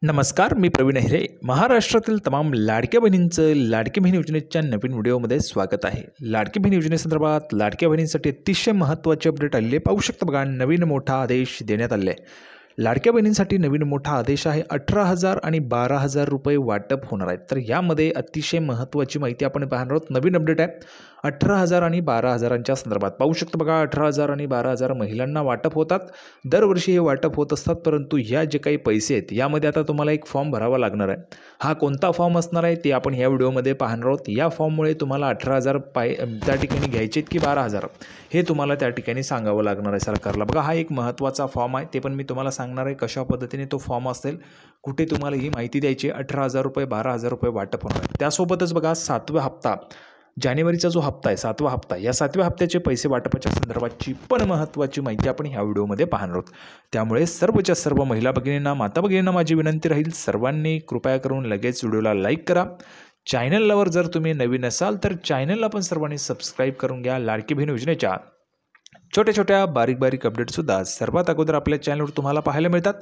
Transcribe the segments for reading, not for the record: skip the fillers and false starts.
नमस्कार, मी प्रवीण अहिरे. महाराष्ट्रातील तमाम लाडक्या बहिणींचं लाडकी बहीण योजनेच्या नवीन व्हिडिओमध्ये स्वागत आहे. लाडकी बहीण योजनेसंदर्भात लाडक्या बहिणींसाठी अतिशय महत्त्वाचे अपडेट आलेले पाहू शकता. बघा, नवीन मोठा आदेश देण्यात आले आहे. लाडक्या बहिणींसाठी नवीन मोठा आदेश आहे. 18,000 आणि 12,000 रुपये वाटप होणार आहेत. तर यामध्ये अतिशय महत्त्वाची माहिती आपण पाहणार आहोत. नवीन अपडेट आहे 18,000 आणि 12,000च्या संदर्भात. पाहू शकतो बघा, 18,000 आणि 12,000 महिलांना वाटप होतात. दरवर्षी हे वाटप होत असतात, परंतु या जे काही पैसे आहेत यामध्ये आता तुम्हाला एक फॉर्म भरावा लागणार आहे. हा कोणता फॉर्म असणार आहे ते आपण या व्हिडिओमध्ये पाहणार आहोत. या फॉर्ममुळे तुम्हाला 18,000 त्या ठिकाणी घ्यायचे आहेत की 12,000 हे तुम्हाला त्या ठिकाणी सांगावं लागणार आहे सरकारला. बघा, हा एक महत्त्वाचा फॉर्म आहे. ते पण मी तुम्हाला सांगणार आहे कशा पद्धतीने तो फॉर्म असेल, कुठे तुम्हाला ही माहिती द्यायची. 18,000 रुपये 12,000 रुपये वाटप होणार आहे. त्यासोबतच बघा, 7वा हप्ता, जानेवारीचा जो हप्ता आहे 7वा हप्ता, या 7व्या हप्त्याचे पैसे वाटपाच्या संदर्भातची पण महत्त्वाची माहिती आपण ह्या व्हिडिओमध्ये पाहणार आहोत. त्यामुळे सर्वच्या सर्व महिला भगिनींना, माता भगिनींना माझी विनंती राहील, सर्वांनी कृपया करून लगेच व्हिडिओला लाईक करा. चॅनलवर जर तुम्ही नवीन असाल तर चॅनलला पण सर्वांनी सबस्क्राईब करून घ्या. लाडकी बहीण योजनेच्या छोट्या छोट्या बारीक बारीक अपडेटसुद्धा सर्वात अगोदर आपल्या चॅनलवर तुम्हाला पाहायला मिळतात.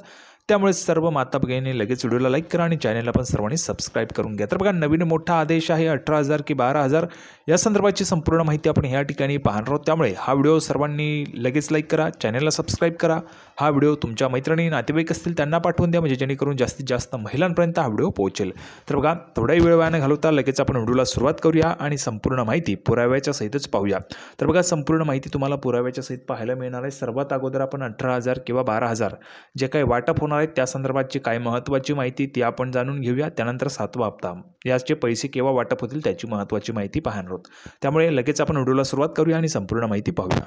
त्यामुळे सर्व माता भगिनींनी लगेच व्हिडिओला लाईक करा आणि चॅनलला पण सर्वांनी सबस्क्राईब करून घ्या. तर बघा, नवीन मोठा आदेश आहे 18,000 की 12,000 या संदर्भाची संपूर्ण माहिती आपण ह्या ठिकाणी पाहणार आहोत. त्यामुळे हा व्हिडिओ सर्वांनी लगेच लाईक करा, चॅनलला सबस्क्राईब करा. हा व्हिडिओ तुमच्या मैत्रिणी, नातेवाईक असतील त्यांना पाठवून द्या, म्हणजे जेणेकरून जास्तीत जास्त महिलांपर्यंत हा व्हिडिओ पोहोचेल. तर बघा, थोडाही वेळ वाया न घालवता लगेच आपण व्हिडिओला सुरुवात करूया आणि संपूर्ण माहिती पुराव्याच्या सहितच पाहूया. तर बघा, संपूर्ण माहिती तुम्हाला पुराव्याच्या सहित पाहायला मिळणार आहे. सर्वात अगोदर आपण 18,000 किंवा 12,000 जे काही वाटप होणार आहेत त्या संदर्भातची काय महत्त्वाची माहिती ती आपण जाणून घेऊया. त्यानंतर 7वा हप्ता, याचे पैसे केव्हा वाटप होतील त्याची महत्त्वाची माहिती पाहणार आहोत. त्यामुळे लगेच आपण व्हिडिओला सुरुवात करूया आणि संपूर्ण माहिती पाहूया.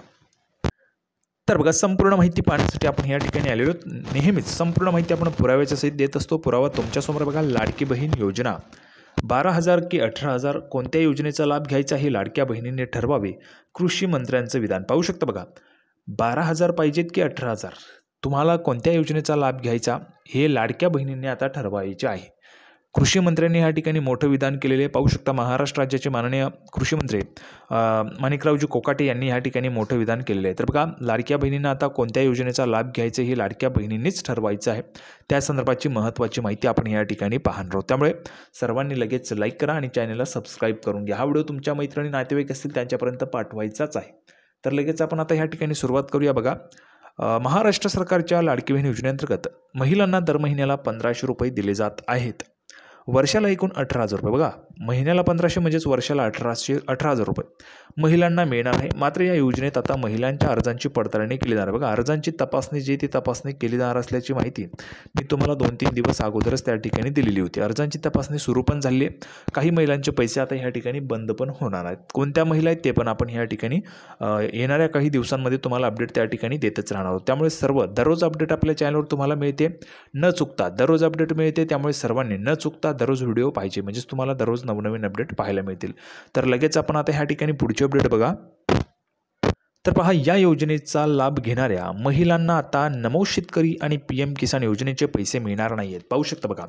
तर बघा, संपूर्ण माहिती पाहण्यासाठी आपण या ठिकाणी आलेलो आहोत. नेहमीच संपूर्ण माहिती आपण पुराव्याच्या सहित देत असतो. पुरावा तुमच्यासमोर बघा, लाडकी बहीण योजना 12,000 की 18,000 कोणत्या योजनेचा लाभ घ्यायचा हे लाडक्या बहिणींनी ठरवावे, कृषी मंत्र्यांचं विधान. पाहू शकता बघा, 12,000 पाहिजेत की 18,000, तुम्हाला कोणत्या योजनेचा लाभ घ्यायचा हे लाडक्या बहिणींनी आता ठरवायचे आहे. कृषी मंत्र्यांनी या ठिकाणी मोठं विधान केलेले पाहू शकता. महाराष्ट्र राज्याचे माननीय कृषी मंत्री माणिकरावजी कोकाटे यांनी या ठिकाणी मोठं विधान केलेलं आहे. तर बघा, लाडक्या बहिणींना आता कोणत्या योजनेचा लाभ घ्यायचा हे लाडक्या बहिणींनीच ठरवायचं आहे. त्या संदर्भाची महत्त्वाची माहिती आपण या ठिकाणी पाहणार आहोत. त्यामुळे सर्वांनी लगेच लाईक करा आणि चॅनलला सबस्क्राईब करून घ्या. हा व्हिडिओ तुमच्या मैत्रिणी, नातेवाईक असतील त्यांच्यापर्यंत पाठवायचाच आहे. तर लगेच आपण आता या ठिकाणी सुरुवात करूया. बघा, महाराष्ट्र सरकारच्या लाडकी बहीण योजनेअंतर्गत महिलांना दर महिन्याला 1,500 रुपये दिले जात आहेत. वर्षाला एकूण 18,000 रुपये. बघा, महिन्याला 1,500 म्हणजेच वर्षाला 18,000 रुपये महिलांना मिळणार आहे. मात्र या योजनेत आता महिलांच्या अर्जांची पडताळणी केली जाणार. बघा, अर्जांची तपासणी जी ती तपासणी केली जाणार असल्याची माहिती मी तुम्हाला 2-3 दिवस अगोदरच त्या ठिकाणी दिलेली होती. अर्जांची तपासणी सुरू पण झाली आहे. काही महिलांचे पैसे आता ह्या ठिकाणी बंद पण होणार आहेत. कोणत्या महिला आहेत ते पण आपण ह्या ठिकाणी येणाऱ्या काही दिवसांमध्ये तुम्हाला अपडेट त्या ठिकाणी देतच राहणार आहोत. त्यामुळे सर्व दररोज अपडेट आपल्या चॅनलवर तुम्हाला मिळते, न चुकता दररोज अपडेट मिळते. त्यामुळे सर्वांनी न चुकता दररोज व्हिडिओ पाहिजे, म्हणजेच तुम्हाला दररोज नवनवीन अपडेट पाहायला मिळतील. तर लगेच आपण आता ह्या ठिकाणी पुढची अपडेट बघा. तर पहा, या योजनेचा लाभ घेणाऱ्या महिलांना आता नमो शेतकरी आणि PM किसान योजनेचे पैसे मिळणार नाही आहेत. पाहू शकता बघा,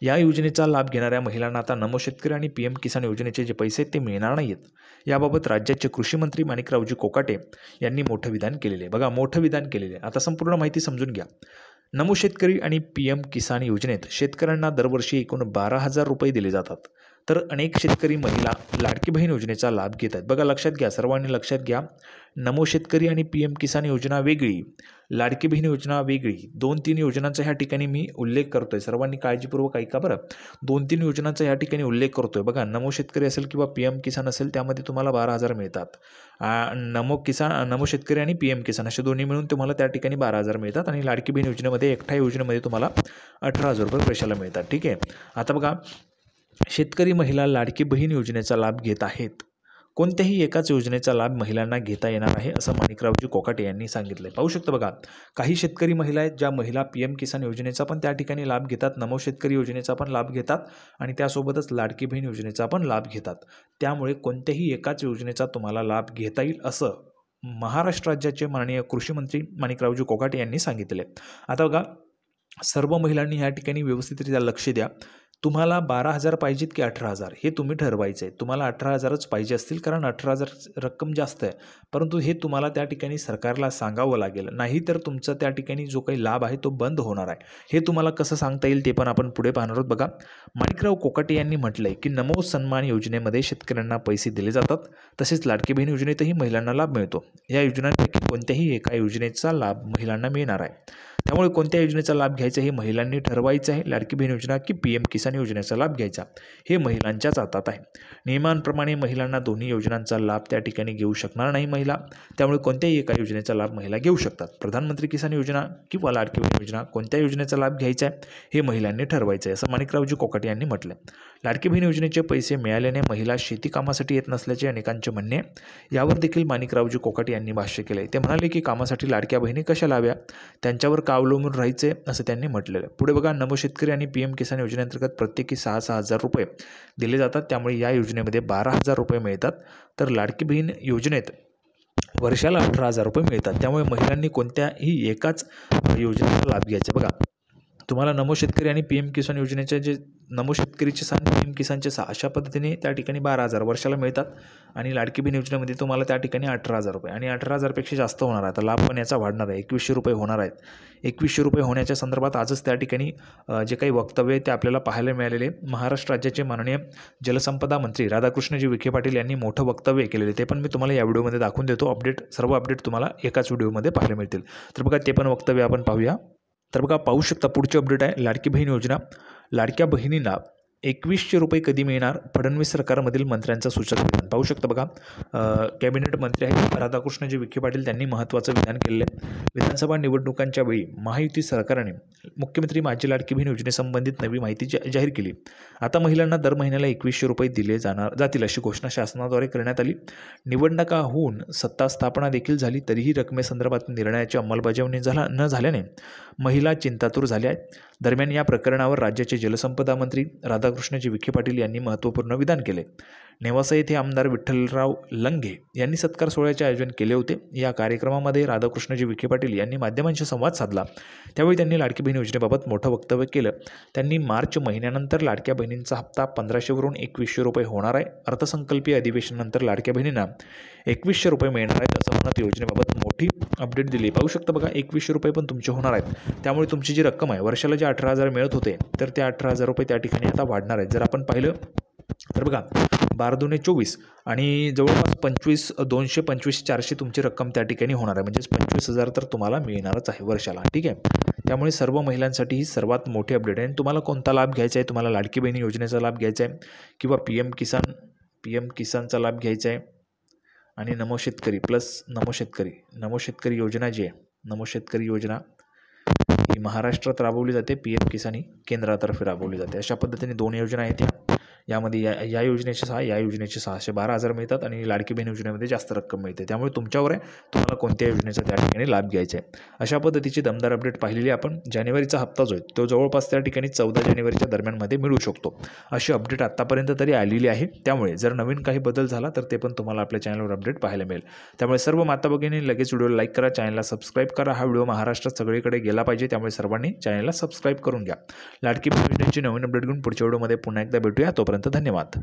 या योजनेचा लाभ घेणाऱ्या महिलांना आता नमो शेतकरी आणि PM किसान योजनेचे जे पैसे आहेत ते मिळणार नाही आहेत. याबाबत राज्याचे कृषी मंत्री माणिकरावजी कोकाटे यांनी मोठं विधान केलेले आहे. बघा, मोठं विधान केलेले आहे. आता संपूर्ण माहिती समजून घ्या. नमो शेतकरी आणि PM किसान योजनेत शेतकऱ्यांना दरवर्षी एकूण 12,000 रुपये दिले जातात. तर अनेक शेतकरी महिला लाडकी बहीण योजनेचा लाभ घेत आहेत. बघा, लक्षात घ्या, सर्वांनी लक्षात घ्या. नमो शेतकरी आणि PM किसान योजना वेगळी, लाडकी बहीण योजना वेगळी, 2-3 योजनांचा ह्या ठिकाणी मी उल्लेख करतोय. सर्वांनी काळजीपूर्वक ऐका बरं. 2-3 योजनांचा ह्या ठिकाणी उल्लेख करतोय. बघा, नमो शेतकरी असेल किंवा PM किसान असेल त्यामध्ये तुम्हाला 12,000 मिळतात. नमो शेतकरी आणि PM किसान असे दोन्ही मिळून तुम्हाला त्या ठिकाणी 12,000 मिळतात. आणि लाडकी बहीण योजनेमध्ये एकट्या योजनेमध्ये तुम्हाला 18,000 रुपये वर्षाला मिळतात. ठीक आहे. आता बघा, शेतकरी महिला लाडकी बहीण योजनेचा लाभ घेत आहेत. कोणत्याही एकाच योजनेचा लाभ महिलांना घेता येणार आहे असं माणिकरावजी कोकाटे यांनी सांगितलं. पाहू शकता बघा, काही शेतकरी महिला आहेत ज्या महिला PM किसान योजनेचा पण त्या ठिकाणी लाभ घेतात, नमो शेतकरी योजनेचा पण लाभ घेतात आणि त्यासोबतच लाडकी बहीण योजनेचा पण लाभ घेतात. त्यामुळे कोणत्याही एकाच योजनेचा तुम्हाला लाभ घेता येईल असं महाराष्ट्र राज्याचे माननीय कृषी मंत्री माणिकरावजी कोकाटे यांनी सांगितले. आता बघा, सर्व महिलांनी ह्या ठिकाणी व्यवस्थितरित्या लक्ष द्या. तुम्हाला 12,000 पाहिजेत की 18,000 हे तुम्ही ठरवायचं आहे. तुम्हाला 18,000च पाहिजे असतील कारण 18,000 रक्कम जास्त आहे. परंतु हे तुम्हाला त्या ठिकाणी सरकारला सांगावं लागेल. नाहीतर तुमचा त्या ठिकाणी जो काही लाभ आहे तो बंद होणार आहे. हे तुम्हाला कसं सांगता येईल ते पण आपण पुढे पाहणार आहोत. बघा, माणिकराव कोकाटे यांनी म्हटलंय की नमो सन्मान योजनेमध्ये शेतकऱ्यांना पैसे दिले जातात. तसेच लाडकी बहीण योजनेतही महिलांना लाभ मिळतो. या योजनांपैकी कोणत्याही एका योजनेचा लाभ महिलांना मिळणार आहे. त्यामुळे कोणत्या योजनेचा लाभ घ्यायचा हे महिलांनी ठरवायचं आहे. लाडकी बहीण योजना की PM किसान योजनेचा लाभ घ्यायचा हे महिलांच्याच हातात आहे. नियमांप्रमाणे महिलांना दोन्ही योजनांचा लाभ त्या ठिकाणी घेऊ शकणार नाही महिला. त्यामुळे कोणत्याही एका योजनेचा लाभ महिला घेऊ शकतात. प्रधानमंत्री किसान योजना किंवा लाडकी बहीण योजना कोणत्या योजनेचा लाभ घ्यायचा आहे हे महिलांनी ठरवायचं आहे, असं माणिकरावजी कोकाटे यांनी म्हटलं. लाडकी बहीण योजनेचे पैसे मिळाल्याने महिला शेती कामासाठी येत नसल्याचे अनेकांचे म्हणणे. यावर देखील माणिकरावजी कोकाटे यांनी भाष्य केले. ते म्हणाले की कामासाठी लाडक्या बहिणी कशा लाव्या, त्यांच्यावर का अवलंबून राहायचे असं त्यांनी म्हटलेलं. पुढे बघा, नमो शेतकरी आणि PM किसान योजनेअंतर्गत प्रत्येकी 6,000 रुपये दिले जातात. त्यामुळे या योजनेमध्ये 12,000 रुपये मिळतात. तर लाडकी बहीण योजनेत वर्षाला 18,000 रुपये मिळतात. त्यामुळे महिलांनी कोणत्याही एकाच योजनेचा लाभ घ्यायचा. बघा, तुम्हाला नमो शेतकरी आणि PM किसान योजनेचे जे नमो शेतकरीचे 6, PM किसानचे 6 अशा पद्धतीने त्या ठिकाणी 12,000 वर्षाला मिळतात. आणि लाडकी बहीण योजनेमध्ये तुम्हाला त्या ठिकाणी 18,000 रुपये आणि 18,000पेक्षा जास्त होणार आहे. आता लाभ पण याचा वाढणार आहे. 2100 रुपये होणार आहेत. 2100 रुपये होण्याच्या संदर्भात आजच त्या ठिकाणी जे काही वक्तव्य आहे ते आपल्याला पाहायला मिळालेले. महाराष्ट्र राज्याचे माननीय जलसंपदा मंत्री राधाकृष्णजी विखे पाटील यांनी मोठं वक्तव्य केलेले. ते पण मी तुम्हाला या व्हिडिओमध्ये दाखवून देतो. सर्व अपडेट तुम्हाला एकाच व्हिडिओमध्ये पाहायला मिळतील. तर बघा, ते पण वक्तव्य आपण पाहूया. तर बघा, पाहू शकता पुढची अपडेट आहे. लाडकी बहीण योजना, लाडक्या बहिणींना 2100 रुपये कधी मिळणार, फडणवीस सरकारमधील मंत्र्यांचा सूचक विधान. पाहू शकता बघा, कॅबिनेट मंत्री आहेत राधाकृष्णजी विखे पाटील, त्यांनी महत्त्वाचं विधान केलेलं आहे. विधानसभा निवडणुकांच्या वेळी महायुती सरकारने मुख्यमंत्री माझी लाडकी बहीण योजनेसंबंधित नवी माहिती जाहीर केली. आता महिलांना दर महिन्याला 2100 रुपये दिले जातील अशी घोषणा शासनाद्वारे करण्यात आली. निवडणुका होऊन सत्ता स्थापना देखील झाली तरीही रकमेसंदर्भात निर्णयाची अंमलबजावणी न झाल्याने महिला चिंतातूर झाल्या आहेत. दरम्यान या प्रकरणावर राज्याचे जलसंपदा मंत्री राधाकृष्णजी विखे पाटील यांनी महत्त्वपूर्ण विधान केले. नेवासा येथे आमदार विठ्ठलराव लंघे यांनी सत्कार सोहळ्याचे आयोजन केले होते. या कार्यक्रमामध्ये राधाकृष्णजी विखे पाटील यांनी माध्यमांशी संवाद साधला. त्यावेळी त्यांनी लाडकी बहीण योजनेबाबत मोठं वक्तव्य केलं. त्यांनी मार्च महिन्यानंतर लाडक्या बहिणींचा हप्ता 1500 वरून 2100 रुपये होणार आहे. अर्थसंकल्पीय अधिवेशनानंतर लाडक्या बहिणींना 2100 रुपये मिळणार आहेत असं म्हणत योजनेबाबत मोठी अपडेट दिली. पाहू शकता बघा, 2100 रुपये पण तुमचे होणार आहेत. त्यामुळे तुमची जी रक्कम आहे, वर्षाला जे 18,000 मिळत होते तर ते 18,000 रुपये त्या ठिकाणी आता वाढणार आहेत. जर आपण पाहिलं तर बघा, 12×2=24 आणि जवळपास 225-400 तुमची रक्कम त्या ठिकाणी होणार आहे. म्हणजेच 25,000 तर तुम्हाला मिळणारच आहे वर्षाला. ठीक आहे. त्यामुळे सर्व महिलांसाठी ही सर्वात मोठी अपडेट आहे. तुम्हाला कोणता लाभ घ्यायचा आहे, तुम्हाला लाडकी बहिणी योजनेचा लाभ घ्यायचा आहे किंवा PM किसानचा लाभ घ्यायचा आहे आणि नमो शेतकरी प्लस नमो शेतकरी योजना जी आहे, नमो शेतकरी योजना ही महाराष्ट्रात राबवली जाते. PM किसान ही केंद्रातर्फे राबवली जाते. अशा पद्धतीने 2 योजना आहेत यामध्ये या योजनेचे 6, या योजनेचे 612,000 मिळतात आणि लाडकी बहीण योजनेमध्ये जास्त रक्कम मिळते. त्यामुळे तुमच्यावर आहे तुम्हाला कोणत्या योजनेचा त्या ठिकाणी लाभ घ्यायचा आहे. अशा पद्धतीची दमदार अपडेट पाहिलेली आपण. जानेवारीचा हप्ता जो आहे तो जवळपास त्या ठिकाणी 14 जानेवारीच्या दरम्यानमध्ये मिळू शकतो. अशी अपडेट आत्तापर्यंत तरी आलेली आहे. त्यामुळे जर नवीन काही बदल झाला तर ते पण तुम्हाला आपल्या चॅनलवर अपडेट पाहायला मिळेल. त्यामुळे सर्व माता भगिनी लगेच व्हिडिओला लाईक करा, चॅनलला सबस्क्राईब करा. हा व्हिडिओ महाराष्ट्रात सगळीकडे गेला पाहिजे. त्यामुळे सर्वांनी चॅनलला सबस्क्राईब करून घ्या. लाडकी बहीण योजनेची नवीन अपडेट घेऊन पुढच्या व्हिडिओमध्ये पुन्हा एकदा भेटूया. तोपर्यंत धन्यवाद.